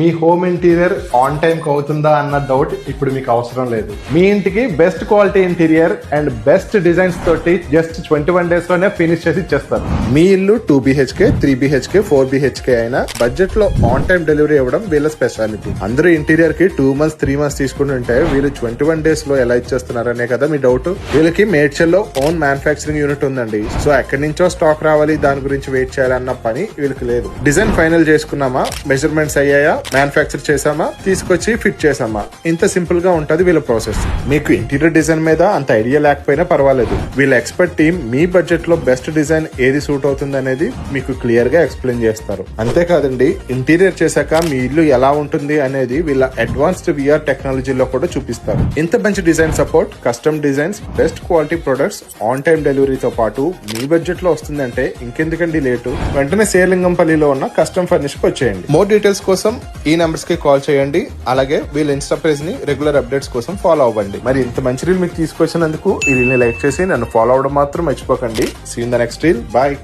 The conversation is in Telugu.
Me home interior on time కి అవుతుందా అన్న డౌట్ ఇప్పుడు మీకు అవసరం లేదు. మీ ఇంటికి best quality interior and best designs తోటి జస్ట్ 21 days లోనే ఫినిష్ చేసి ఇచ్చేస్తారు. మీ ఇల్లు 2 BHK, 3 BHK, 4 BHK అయినా బడ్జెట్ లో ఆన్ టైం డెలివరీ ఇవ్వడం వీళ్ళ స్పెషాలిటీ. అందరూ ఇంటీరియర్ కి 2 months 3 months తీసుకుంటుంటే వీళ్ళు 21 days లో ఎలా ఇచ్చేస్తున్నారనే కదా మీ డౌట్. వీళ్ళకి మేడ్చల్ లో ఓన్ మ్యానుఫాక్చరింగ్ యూనిట్ ఉందండి. సో ఎక్కడి నుంచో స్టాక్ రావాలి, దాని గురించి వెయిట్ చేయాలన్న పని వీళ్ళకి లేదు. డిజైన్ ఫైనల్ చేసుకున్నామా, మెజర్మెంట్స్ అయ్యాయా, మ్యానుఫాక్చర్ చేసామా, తీసుకొచ్చి ఫిట్ చేసామా, ఇంత సింపుల్ గా ఉంటది వీళ్ళ ప్రాసెస్. మీకు ఇంటీరియర్ డిజైన్ మీద అంత ఐడియా లేకపోయినా పర్వాలేదు, వీళ్ళ ఎక్స్పర్ట్ టీమ్ మీ బడ్జెట్ లో బెస్ట్ డిజైన్ ఏది సూట్ అవుతుంది అనేది మీకు క్లియర్ గా ఎక్స్ప్లెయిన్ చేస్తారు. అంతేకాదండి, ఇంటీరియర్ చేశాక మీ ఇల్లు ఎలా ఉంటుంది అనేది వీళ్ళ అడ్వాన్స్డ్ VR టెక్నాలజీలో కూడా చూపిస్తారు. ఇంత మంచి design support, custom designs, best quality products, on time డెలివరీతో పాటు మీ బడ్జెట్ లో వస్తుందంటే ఇంకెందుకండి లేటు? వెంటనే సేలింగంపల్లిలో ఉన్న కస్టమ్ ఫర్నిష్ కి వచ్చేయండి. మోర్ డీటెయిల్స్ కోసం ఈ నెంబర్స్ కి కాల్ చేయండి. అలాగే వీళ్ళ ఇన్స్టా పేజ్ ని రెగ్యులర్ అప్డేట్స్ కోసం ఫాలో అవ్వండి. మరి ఇంత మంచి రీల్ మీకు తీసుకొచ్చినందుకు ఈ రీల్ ని లైక్ చేసి నన్ను ఫాలో అవ్వడం మాత్రం మర్చిపోకండి. See in the next reel. Bye.